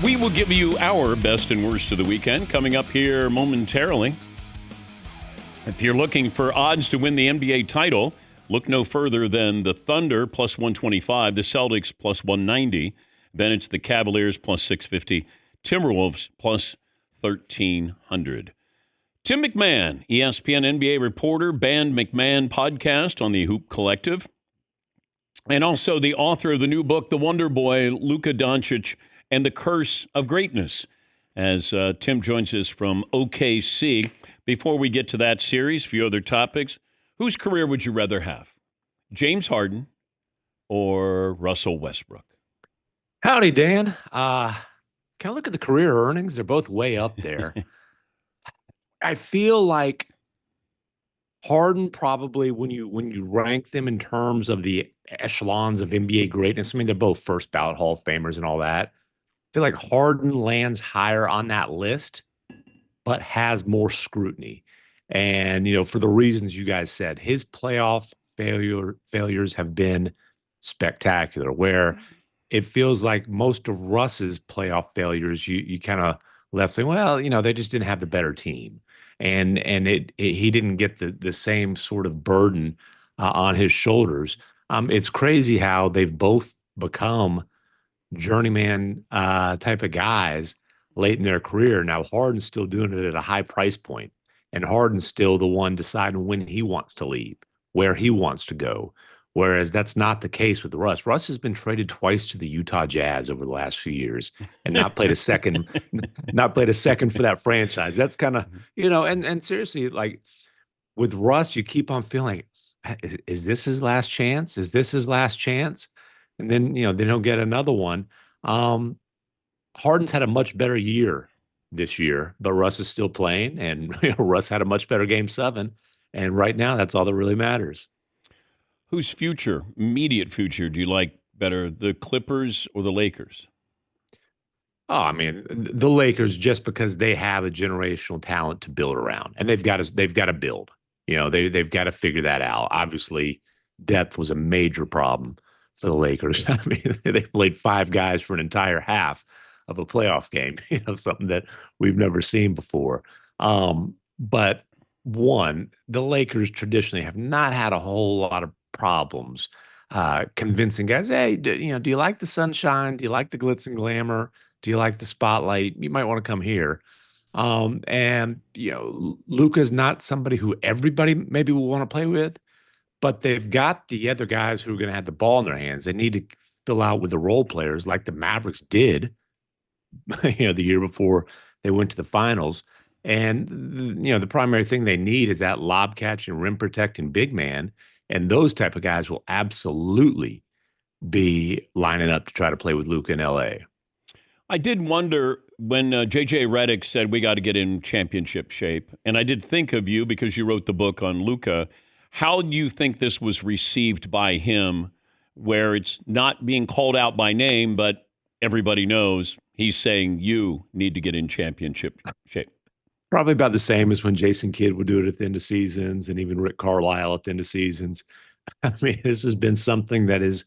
We will give you our best and worst of the weekend coming up here momentarily. If you're looking for odds to win the NBA title, look no further than the Thunder plus 125, the Celtics plus 190. Then it's the Cavaliers plus 650, Timberwolves plus 1,300. Tim MacMahon, ESPN NBA reporter, banned MacMahon podcast on the Hoop Collective, and also the author of the new book, The Wonder Boy, Luka Doncic and the Curse of Greatness, as Tim joins us from OKC. Before we get to that series, a few other topics. Whose career would you rather have? James Harden or Russell Westbrook? Howdy, Dan. Can I look at the career earnings? They're both way up there. I feel like Harden probably, when you rank them in terms of the echelons of NBA greatness, I mean, they're both first ballot Hall of Famers and all that. I feel like Harden lands higher on that list, but has more scrutiny. And, for the reasons you guys said, his playoff failures have been spectacular, where it feels like most of Russ's playoff failures, you kind of left saying, well, they just didn't have the better team. And he didn't get the same sort of burden on his shoulders. It's crazy how they've both become journeyman type of guys late in their career. Now, Harden's still doing it at a high price point, and Harden's still the one deciding when he wants to leave, where he wants to go. Whereas that's not the case with Russ. Russ has been traded twice to the Utah Jazz over the last few years and not played a second for that franchise. That's kind of, and seriously, like with Russ, you keep on feeling, is this his last chance? Is this his last chance? And then, then he'll get another one. Harden's had a much better year this year, but Russ is still playing, and Russ had a much better game 7. And right now, that's all that really matters. Whose immediate future, do you like better, the Clippers or the Lakers? Oh, I mean, the Lakers, just because they have a generational talent to build around, and they've got to build. They've got to figure that out. Obviously, depth was a major problem for the Lakers. I mean, they played 5 guys for an entire half of a playoff game, something that we've never seen before. But one, the Lakers traditionally have not had a whole lot of problems convincing guys, hey, do you like the sunshine? Do you like the glitz and glamour? Do you like the spotlight? You might want to come here. And Luka's not somebody who everybody maybe will want to play with, but they've got the other guys who are going to have the ball in their hands. They need to fill out with the role players like the Mavericks did, the year before they went to the finals. And, the primary thing they need is that lob catching, rim protecting big man. And those type of guys will absolutely be lining up to try to play with Luka in L.A. I did wonder when J.J. Redick said we got to get in championship shape, and I did think of you because you wrote the book on Luka. How do you think this was received by him, where it's not being called out by name, but everybody knows he's saying you need to get in championship shape? Probably about the same as when Jason Kidd would do it at the end of seasons, and even Rick Carlisle at the end of seasons. I mean, this has been something that has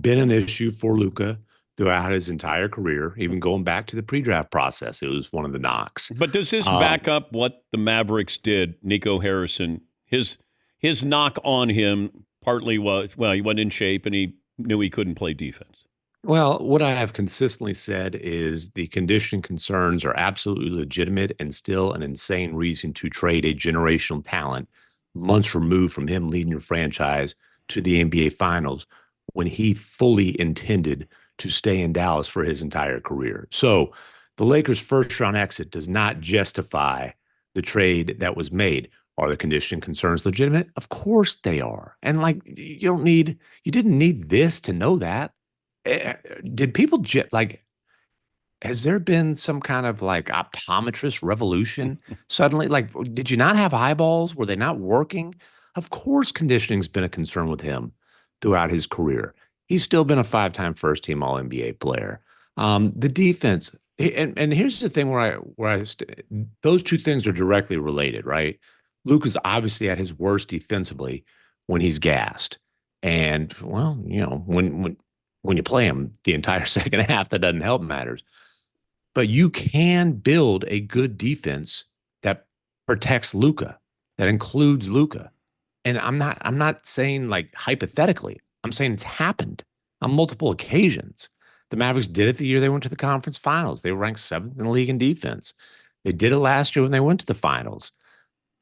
been an issue for Luka throughout his entire career, even going back to the pre-draft process. It was one of the knocks. But does this back up what the Mavericks did, Nico Harrison? His knock on him partly was, well, he wasn't in shape and he knew he couldn't play defense. Well, what I have consistently said is the conditioning concerns are absolutely legitimate and still an insane reason to trade a generational talent months removed from him leading your franchise to the NBA Finals when he fully intended to stay in Dallas for his entire career. So the Lakers' first-round exit does not justify the trade that was made. Are the conditioning concerns legitimate? Of course they are. And you didn't need this to know that. Did people has there been some kind of optometrist revolution suddenly? Did you not have eyeballs? Were they not working? Of course, conditioning's been a concern with him throughout his career. He's still been a 5-time first-team All-NBA player. The defense, and here's the thing those two things are directly related, right? Luka's obviously at his worst defensively when he's gassed, and when you play him the entire second half, that doesn't help matters. but you can build a good defense that protects Luka, that includes Luka. And I'm not saying like hypothetically. I'm saying it's happened on multiple occasions. The Mavericks did it the year they went to the conference finals. They were ranked seventh in the league in defense. They did it last year when they went to the finals.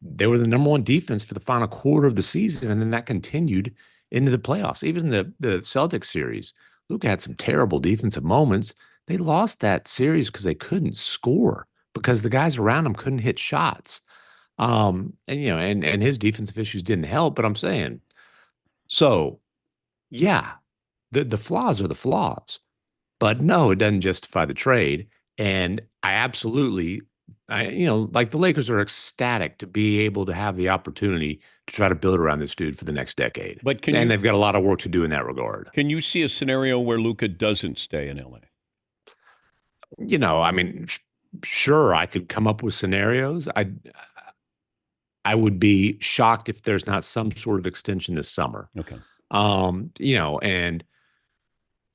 They were the number one defense for the final quarter of the season, and then that continued into the playoffs. Even the Celtics series, Luka had some terrible defensive moments. They lost that series because they couldn't score because the guys around them couldn't hit shots. And and his defensive issues didn't help. But I'm saying, so yeah, the flaws are the flaws. But no, it doesn't justify the trade. And I absolutely, like the Lakers are ecstatic to be able to have the opportunity to try to build around this dude for the next decade. But And they've got a lot of work to do in that regard. can you see a scenario where Luka doesn't stay in LA? I mean, sure, I could come up with scenarios. I would be shocked if there's not some sort of extension this summer. Okay. And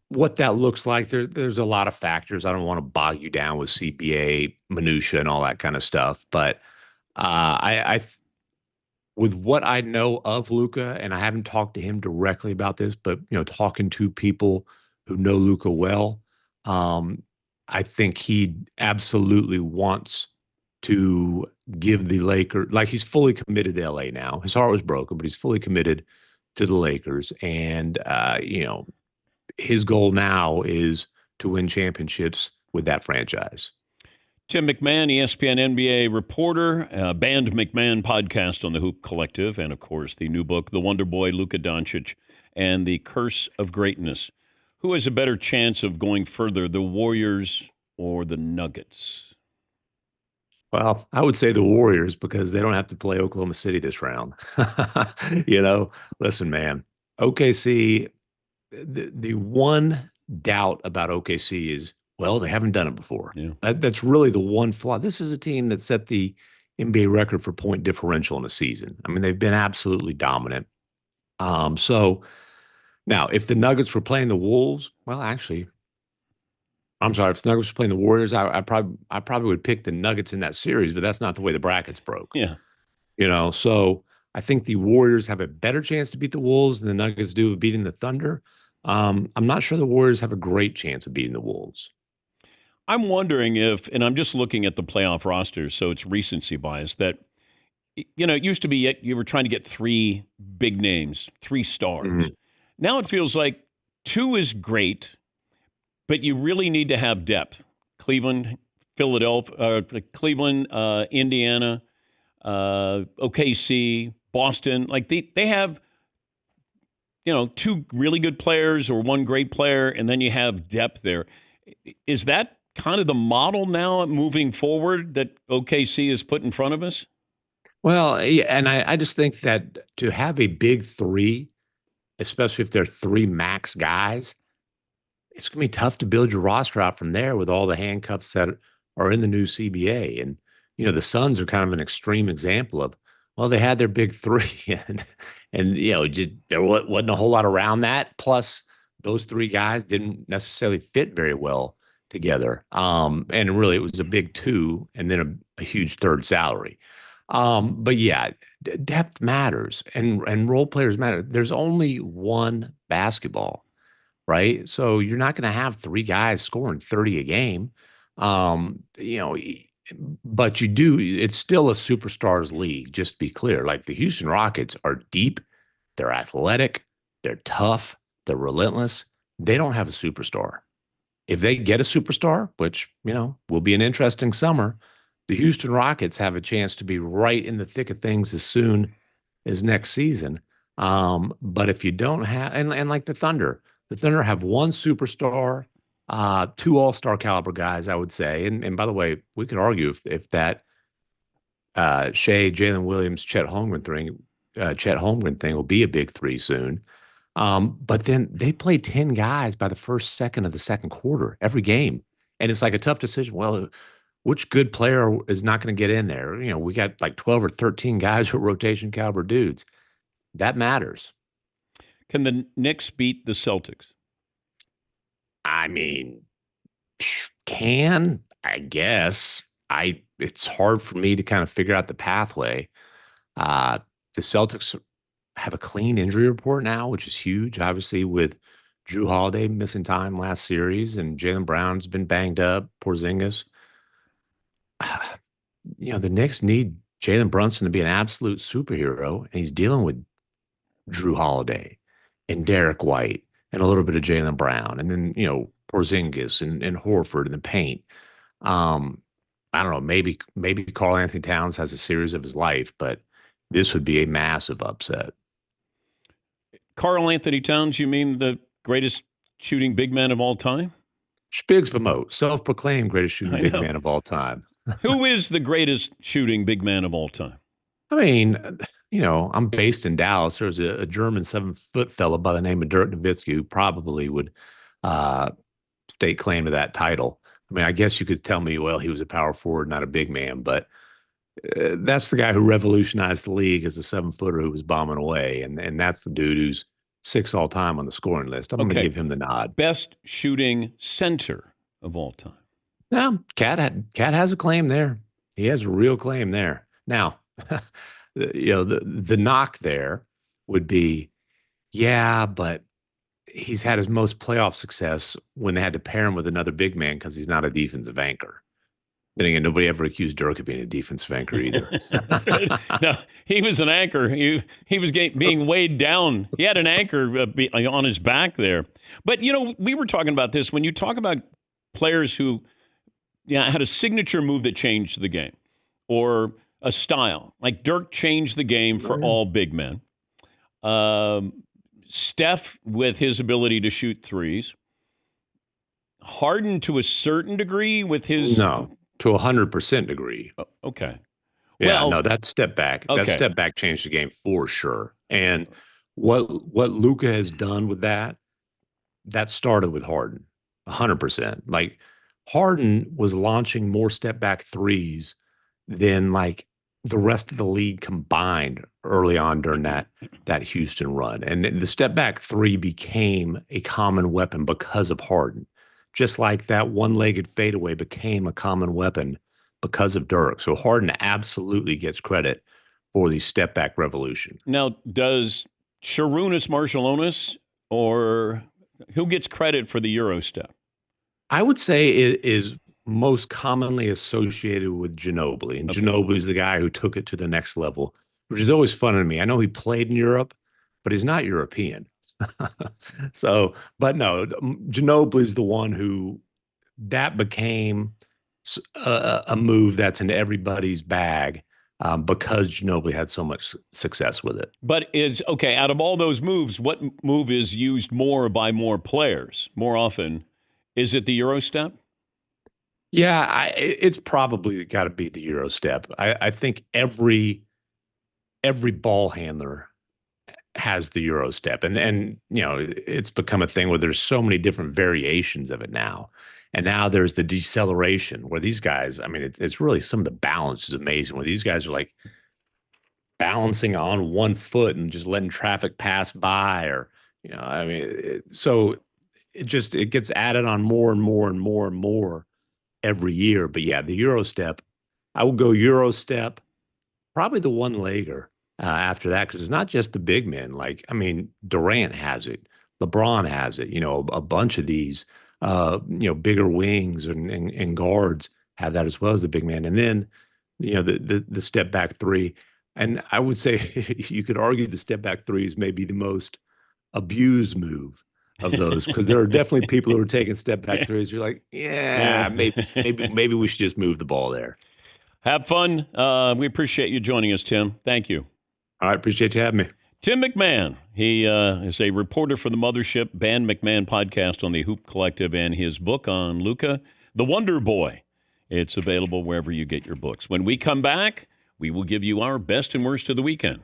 what that looks like, there's a lot of factors. I don't want to bog you down with CPA minutia and all that kind of stuff, but with what I know of Luka, and I haven't talked to him directly about this, but talking to people who know Luka well, I think he absolutely wants to give the Lakers, like he's fully committed to LA now. His heart was broken, but he's fully committed to the Lakers, and his goal now is to win championships with that franchise. Tim MacMahon, ESPN NBA reporter, Band MacMahon podcast on the Hoop Collective, and of course the new book, The Wonder Boy, Luka Doncic, and the Curse of Greatness. Who has a better chance of going further, the Warriors or the Nuggets? Well, I would say the Warriors because they don't have to play Oklahoma City this round. Listen, man, OKC, the one doubt about OKC is, well, they haven't done it before. Yeah. That's really the one flaw. This is a team that set the NBA record for point differential in a season. I mean, they've been absolutely dominant. So now, if the Nuggets were playing the Wolves, well, actually, I'm sorry, if the Nuggets were playing the Warriors, I probably would pick the Nuggets in that series, but that's not the way the brackets broke. Yeah. So I think the Warriors have a better chance to beat the Wolves than the Nuggets do of beating the Thunder. I'm not sure the Warriors have a great chance of beating the Wolves. I'm wondering if, and I'm just looking at the playoff rosters, so it's recency bias, that, it used to be you were trying to get three big names, three stars. Mhm. Now it feels like two is great, but you really need to have depth. Cleveland, Indiana, OKC, Boston. Like they have, two really good players or one great player, and then you have depth there. Is that kind of the model now moving forward that OKC is put in front of us? Well, yeah, and I just think that to have a big three, especially if they're three max guys, it's going to be tough to build your roster out from there with all the handcuffs that are in the new CBA. And, the Suns are kind of an extreme example of, well, they had their big three and just there wasn't a whole lot around that. Plus, those three guys didn't necessarily fit very well together. And really, it was a big two and then a huge third salary. But yeah, depth matters and role players matter. There's only one basketball, right? So you're not going to have three guys scoring 30 a game. But you do, it's still a superstars league, just to be clear. Like the Houston Rockets are deep, they're athletic, they're tough, they're relentless. They don't have a superstar. If they get a superstar, which, will be an interesting summer, the Houston Rockets have a chance to be right in the thick of things as soon as next season. But if you don't have, and like the Thunder have one superstar, two all-star caliber guys, I would say. And by the way, we could argue if that Shea, Jalen Williams, Chet Holmgren thing will be a big three soon. But then they play 10 guys by the first second of the second quarter every game. And it's like a tough decision. Well, which good player is not going to get in there? We got like 12 or 13 guys who are rotation caliber dudes. That matters. Can the Knicks beat the Celtics? I mean, can I guess it's hard for me to kind of figure out the pathway. Uh, the Celtics have a clean injury report now, which is huge. Obviously, with Drew Holiday missing time last series, and Jaylen Brown's been banged up. Porzingis, the Knicks need Jalen Brunson to be an absolute superhero, and he's dealing with Drew Holiday and Derek White and a little bit of Jaylen Brown, and then Porzingis and Horford in the paint. I don't know. Maybe Karl Anthony Towns has a series of his life, but this would be a massive upset. Karl Anthony Towns, you mean the greatest shooting big man of all time? Spigs Bemo, self-proclaimed greatest shooting big man of all time. Who is the greatest shooting big man of all time? I mean, I'm based in Dallas. There's a German 7-foot fella by the name of Dirk Nowitzki who probably would stake claim to that title. I mean, I guess you could tell me, well, he was a power forward, not a big man, but that's the guy who revolutionized the league as a 7-footer who was bombing away, and that's the dude who's 6 all time on the scoring list. I'm going to give him the nod. Best shooting center of all time. Yeah, Cat has a claim there. He has a real claim there. Now, the knock there would be, yeah, but he's had his most playoff success when they had to pair him with another big man because he's not a defensive anchor. Then again, nobody ever accused Dirk of being a defensive anchor either. No, he was an anchor. He was being weighed down. He had an anchor on his back there. But, we were talking about this. When you talk about players who had a signature move that changed the game or a style, like Dirk changed the game for all big men. Steph with his ability to shoot threes. Harden to a certain degree with his... No, to 100% degree. Oh, okay. Yeah, no, that step back. Okay. That step back changed the game for sure. And what Luka has done with that started with Harden, 100%. Like, Harden was launching more step back threes than like the rest of the league combined early on during that Houston run. And the step back three became a common weapon because of Harden. Just like that one-legged fadeaway became a common weapon because of Dirk. So Harden absolutely gets credit for the step back revolution. Now, does Sharunas Marciulionis, or who gets credit for the Euro step? I would say it is most commonly associated with Ginobili. And Ginobili is the guy who took it to the next level, which is always fun to me. I know he played in Europe, but he's not European. But no, Ginobili is the one who that became a move that's in everybody's bag because Ginobili had so much success with it. But out of all those moves, what move is used more by more players more often? Is it the Euro step? Yeah, it's probably got to be the Euro step. I think every ball handler has the Euro step, and it's become a thing where there's so many different variations of it now. And now there's the deceleration where these guys, I mean, it's really some of the balance is amazing where these guys are like balancing on one foot and just letting traffic pass by, or so it gets added on more and more and more and more every year. But yeah, the Euro step, I would go Euro step, probably the one-legger after that, because it's not just the big men. Like, I mean, Durant has it, LeBron has it, a bunch of these bigger wings and guards have that as well as the big man. And then, the step back three. And I would say you could argue the step back three is maybe the most abused move of those, because there are definitely people who are taking step back threes. You're like, maybe we should just move the ball there. Have fun. We appreciate you joining us, Tim. Thank you. All right. Appreciate you having me. Tim MacMahon. He is a reporter for the Mothership Ban McMahon podcast on the Hoop Collective, and his book on Luka, The Wonder Boy. It's available wherever you get your books. When we come back, we will give you our best and worst of the weekend.